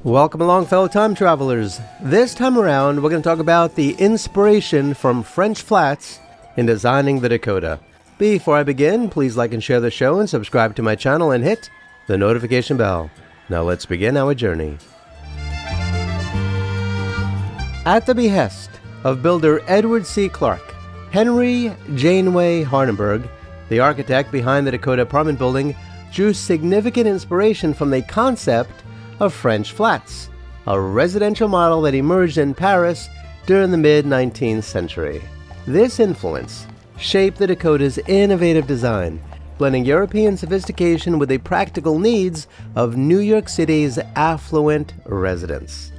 Welcome along, fellow time travelers. This time around, we're going to talk about the inspiration from French flats in designing the Dakota. Before I begin, please like and share the show and subscribe to my channel and hit the notification bell. Now let's begin our journey. At the behest of builder Edward Clark, Henry Janeway Hardenbergh, the architect behind the Dakota apartment building, drew significant inspiration from the concept of French flats, a residential model that emerged in Paris during the mid-19th century. This influence shaped the Dakota's innovative design, blending European sophistication with the practical needs of New York City's affluent residents.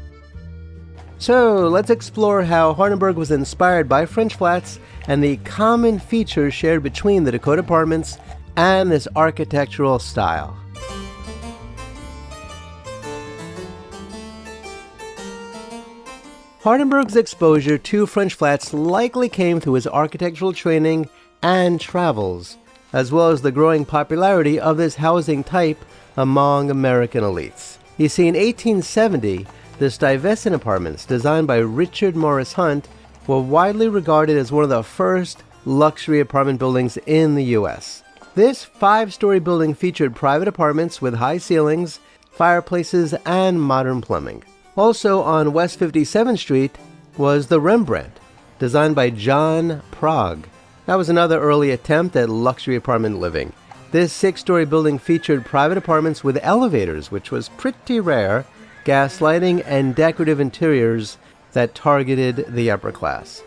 So let's explore how Hardenbergh was inspired by French flats and the common features shared between the Dakota apartments and this architectural style. Hardenbergh's exposure to French flats likely came through his architectural training and travels, as well as the growing popularity of this housing type among American elites. You see, in 1870, the Stuyvesant apartments, designed by Richard Morris Hunt, were widely regarded as one of the first luxury apartment buildings in the U.S. This five-story building featured private apartments with high ceilings, fireplaces, and modern plumbing. Also on West 57th Street was the Rembrandt, designed by John Prague. That was another early attempt at luxury apartment living. This six-story building featured private apartments with elevators, which was pretty rare, gas lighting, and decorative interiors that targeted the upper class.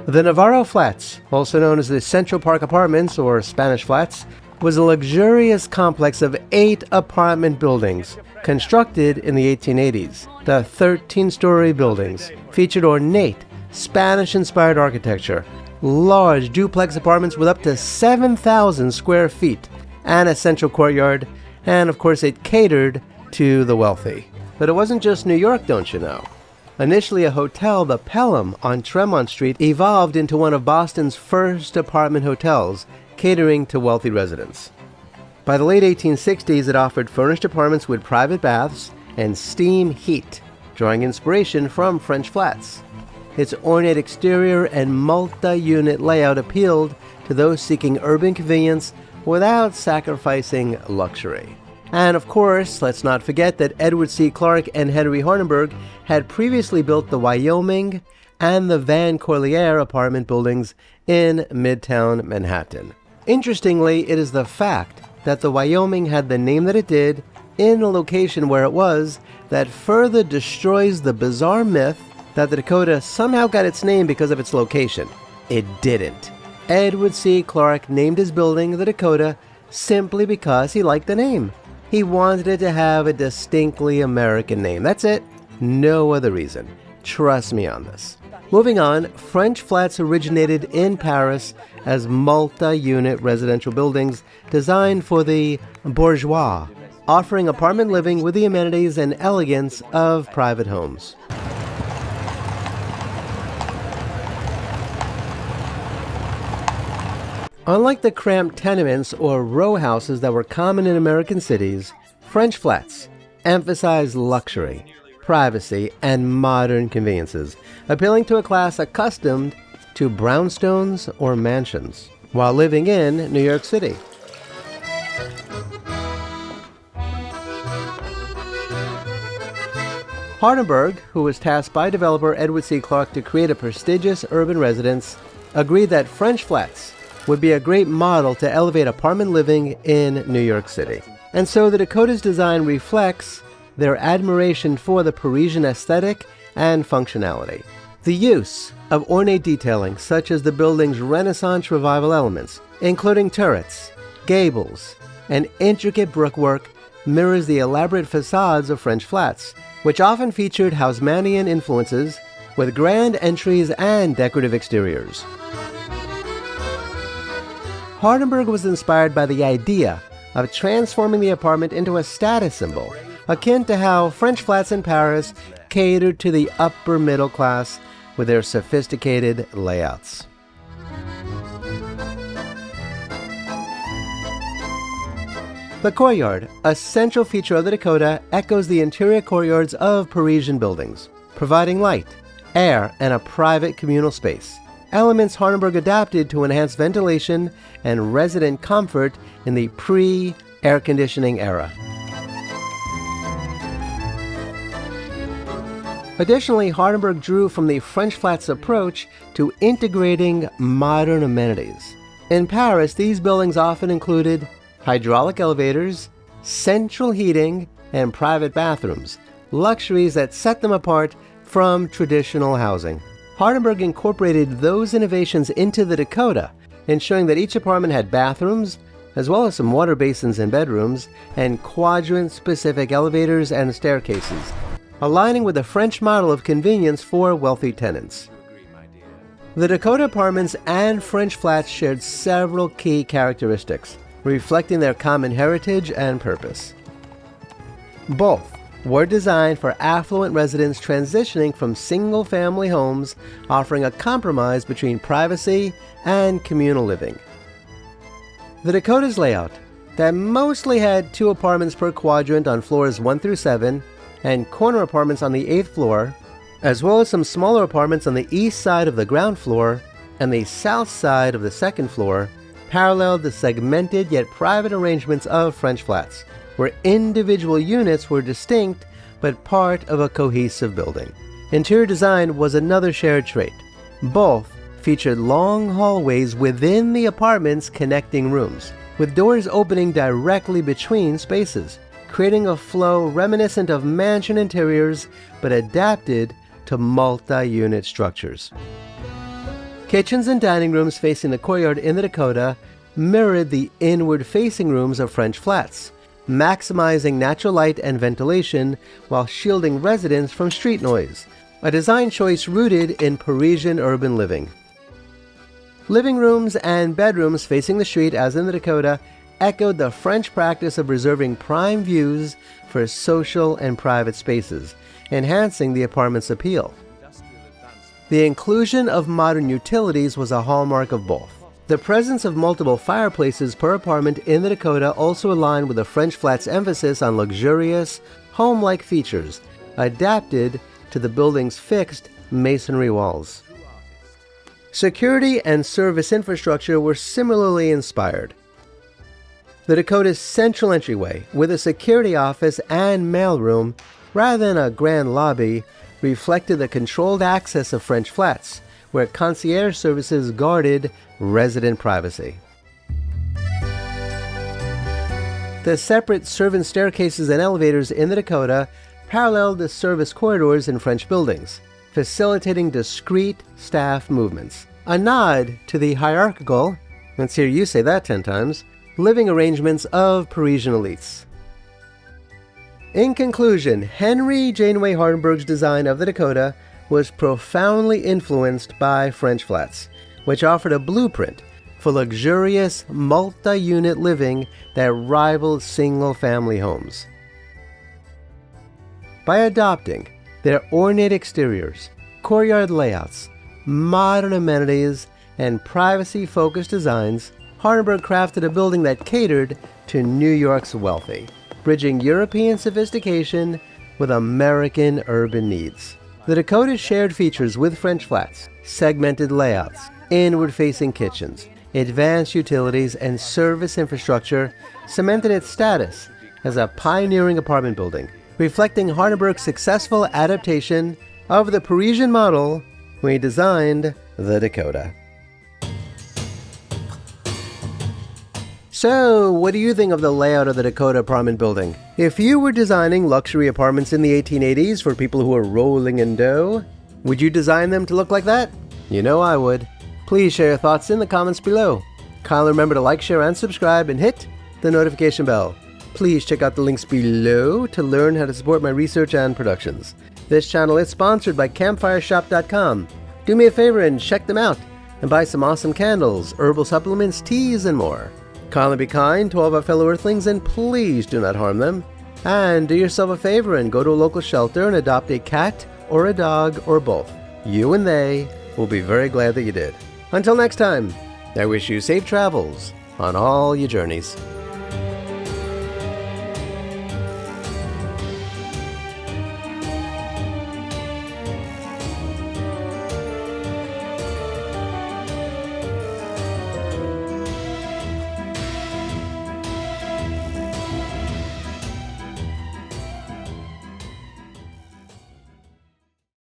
The Navarro Flats, also known as the Central Park Apartments or Spanish Flats, was a luxurious complex of 8 apartment buildings constructed in the 1880s. The 13-story buildings featured ornate, Spanish-inspired architecture, large duplex apartments with up to 7,000 square feet, and a central courtyard, and of course it catered to the wealthy. But it wasn't just New York, don't you know? Initially a hotel, the Pelham on Tremont Street evolved into one of Boston's first apartment hotels, catering to wealthy residents. By the late 1860s, it offered furnished apartments with private baths and steam heat, drawing inspiration from French flats. Its ornate exterior and multi-unit layout appealed to those seeking urban convenience without sacrificing luxury. And of course, let's not forget that Edward Clark and Henry Hardenbergh had previously built the Wyoming and the Van Corlear apartment buildings in Midtown Manhattan. Interestingly, it is the fact that the Wyoming had the name that it did in the location where it was that further destroys the bizarre myth that the Dakota somehow got its name because of its location. It didn't. Edward Clark named his building the Dakota simply because he liked the name. He wanted it to have a distinctly American name. That's it. No other reason. Trust me on this. Moving on, French flats originated in Paris as multi-unit residential buildings designed for the bourgeois, offering apartment living with the amenities and elegance of private homes. Unlike the cramped tenements or row houses that were common in American cities, French flats emphasized luxury, privacy, and modern conveniences, appealing to a class accustomed to brownstones or mansions while living in New York City. Hardenbergh, who was tasked by developer Edward Clark to create a prestigious urban residence, agreed that French flats would be a great model to elevate apartment living in New York City. And so the Dakota's design reflects their admiration for the Parisian aesthetic and functionality. The use of ornate detailing, such as the building's Renaissance revival elements, including turrets, gables, and intricate brickwork, mirrors the elaborate facades of French flats, which often featured Haussmannian influences with grand entries and decorative exteriors. Hardenbergh was inspired by the idea of transforming the apartment into a status symbol, akin to how French flats in Paris catered to the upper middle class with their sophisticated layouts. The courtyard, a central feature of the Dakota, echoes the interior courtyards of Parisian buildings, providing light, air, and a private communal space. Elements Hardenbergh adapted to enhance ventilation and resident comfort in the pre-air conditioning era. Additionally, Hardenbergh drew from the French Flats approach to integrating modern amenities. In Paris, these buildings often included hydraulic elevators, central heating, and private bathrooms, luxuries that set them apart from traditional housing. Hardenbergh incorporated those innovations into the Dakota, ensuring that each apartment had bathrooms, as well as some water basins and bedrooms, and quadrant-specific elevators and staircases, aligning with the French model of convenience for wealthy tenants. The Dakota apartments and French flats shared several key characteristics, reflecting their common heritage and purpose. Both were designed for affluent residents transitioning from single-family homes, offering a compromise between privacy and communal living. The Dakota's layout, that mostly had 2 apartments per quadrant on floors 1 through 7, and corner apartments on the 8th floor, as well as some smaller apartments on the east side of the ground floor and the south side of the 2nd floor, paralleled the segmented yet private arrangements of French flats, where individual units were distinct but part of a cohesive building. Interior design was another shared trait. Both featured long hallways within the apartment's connecting rooms, with doors opening directly between spaces, creating a flow reminiscent of mansion interiors but adapted to multi-unit structures. Kitchens and dining rooms facing the courtyard in the Dakota mirrored the inward-facing rooms of French flats, maximizing natural light and ventilation while shielding residents from street noise, a design choice rooted in Parisian urban living. Living rooms and bedrooms facing the street, as in the Dakota, echoed the French practice of reserving prime views for social and private spaces, enhancing the apartment's appeal. The inclusion of modern utilities was a hallmark of both. The presence of multiple fireplaces per apartment in the Dakota also aligned with the French Flats' emphasis on luxurious, home-like features, adapted to the building's fixed masonry walls. Security and service infrastructure were similarly inspired. The Dakota's central entryway, with a security office and mailroom, rather than a grand lobby, reflected the controlled access of French Flats, where concierge services guarded resident privacy. The separate servant staircases and elevators in the Dakota paralleled the service corridors in French buildings, facilitating discreet staff movements. A nod to the hierarchical, let's hear you say that 10 times, living arrangements of Parisian elites. In conclusion, Henry Janeway Hardenbergh's design of the Dakota was profoundly influenced by French Flats, which offered a blueprint for luxurious multi-unit living that rivaled single-family homes. By adopting their ornate exteriors, courtyard layouts, modern amenities, and privacy-focused designs, Hardenbergh crafted a building that catered to New York's wealthy, bridging European sophistication with American urban needs. The Dakota shared features with French Flats, segmented layouts, inward-facing kitchens, advanced utilities, and service infrastructure, cemented its status as a pioneering apartment building, reflecting Hardenbergh's successful adaptation of the Parisian model when he designed the Dakota. So, what do you think of the layout of the Dakota apartment building? If you were designing luxury apartments in the 1880s for people who are rolling in dough, would you design them to look like that? You know I would. Please share your thoughts in the comments below. Kindly remember to like, share, and subscribe, and hit the notification bell. Please check out the links below to learn how to support my research and productions. This channel is sponsored by CampfireShop.com. Do me a favor and check them out, and buy some awesome candles, herbal supplements, teas, and more. Kindly be kind to all of our fellow Earthlings, and please do not harm them. And do yourself a favor and go to a local shelter and adopt a cat or a dog or both. You and they will be very glad that you did. Until next time, I wish you safe travels on all your journeys.